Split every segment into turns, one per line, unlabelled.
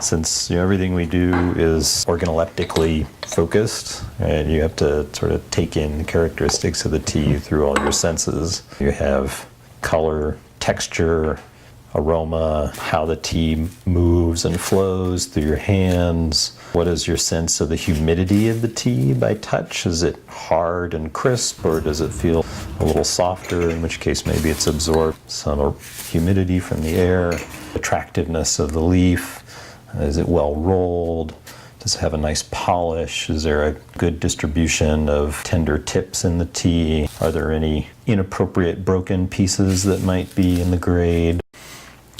Since everything we do is organoleptically focused, and you have to sort of take in the characteristics of the tea through all your senses. You have color, texture, aroma, how the tea moves and flows through your hands. What is your sense of the humidity of the tea by touch? Is it hard and crisp, or does it feel a little softer, in which case maybe it's absorbed some humidity from the air? Attractiveness of the leaf. Is it well rolled? Does it have a nice polish? Is there a good distribution of tender tips in the tea? Are there any inappropriate broken pieces that might be in the grade?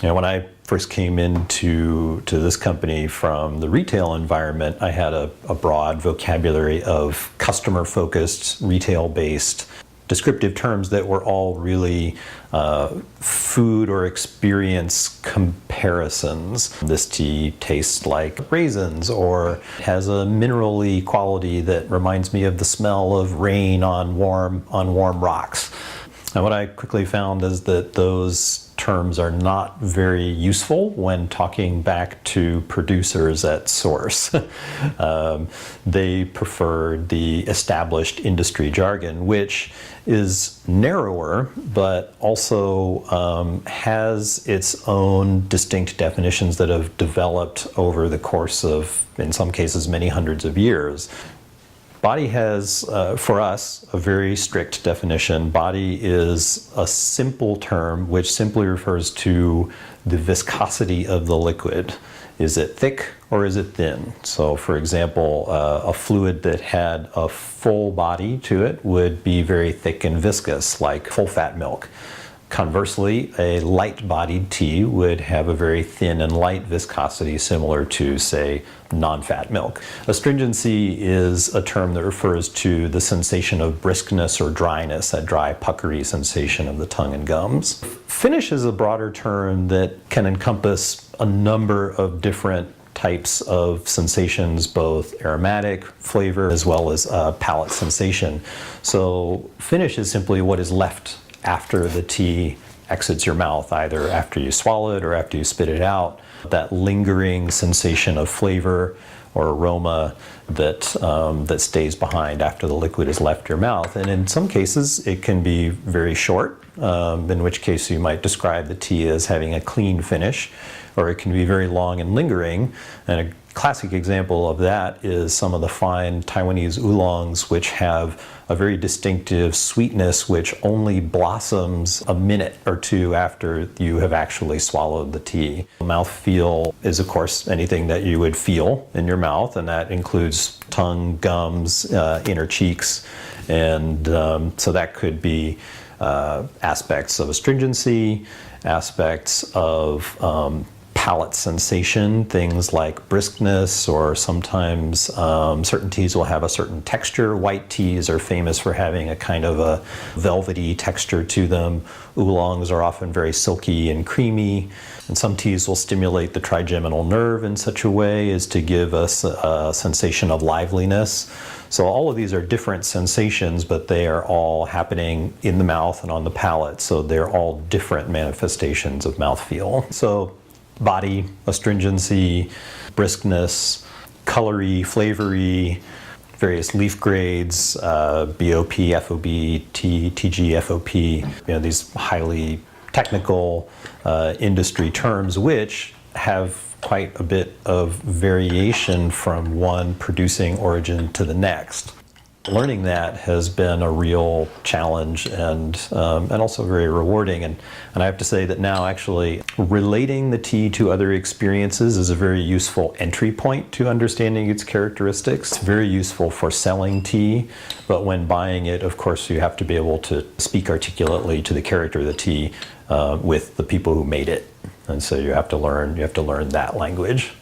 When I first came into this company from the retail environment, I had a broad vocabulary of customer-focused, retail-based descriptive terms that were all really food or experience comparisons. This tea tastes like raisins, or has a minerally quality that reminds me of the smell of rain on warm rocks. And what I quickly found is that those terms are not very useful when talking back to producers at source. They prefer the established industry jargon, which is narrower, but also has its own distinct definitions that have developed over the course of, in some cases, many hundreds of years. Body has, for us, a very strict definition. Body is a simple term which simply refers to the viscosity of the liquid. Is it thick or is it thin? So, for example, a fluid that had a full body to it would be very thick and viscous, like full-fat milk. Conversely, a light-bodied tea would have a very thin and light viscosity, similar to, say, non-fat milk. Astringency is a term that refers to the sensation of briskness or dryness, that dry, puckery sensation of the tongue and gums. Finish is a broader term that can encompass a number of different types of sensations, both aromatic, flavor, as well as palate sensation. So finish is simply what is left after the tea exits your mouth, either after you swallow it or after you spit it out. That lingering sensation of flavor or aroma that stays behind after the liquid has left your mouth. And in some cases, it can be very short, in which case you might describe the tea as having a clean finish, or it can be very long and lingering. And a classic example of that is some of the fine Taiwanese oolongs, which have a very distinctive sweetness which only blossoms a minute or two after you have actually swallowed the tea. Mouthfeel is, of course, anything that you would feel in your mouth, and that includes tongue, gums, inner cheeks, and so that could be aspects of astringency, aspects of palate sensation, things like briskness, or sometimes certain teas will have a certain texture. White teas are famous for having a kind of a velvety texture to them. Oolongs are often very silky and creamy. And some teas will stimulate the trigeminal nerve in such a way as to give us a sensation of liveliness. So all of these are different sensations, but they are all happening in the mouth and on the palate. So they're all different manifestations of mouthfeel. So body, astringency, briskness, colory, flavory, various leaf grades, BOP, FOB, TG, FOP, these highly technical industry terms which have quite a bit of variation from one producing origin to the next. Learning that has been a real challenge and also very rewarding. And I have to say that now actually relating the tea to other experiences is a very useful entry point to understanding its characteristics. It's very useful for selling tea, but when buying it, of course, you have to be able to speak articulately to the character of the tea with the people who made it. And so you have to learn that language.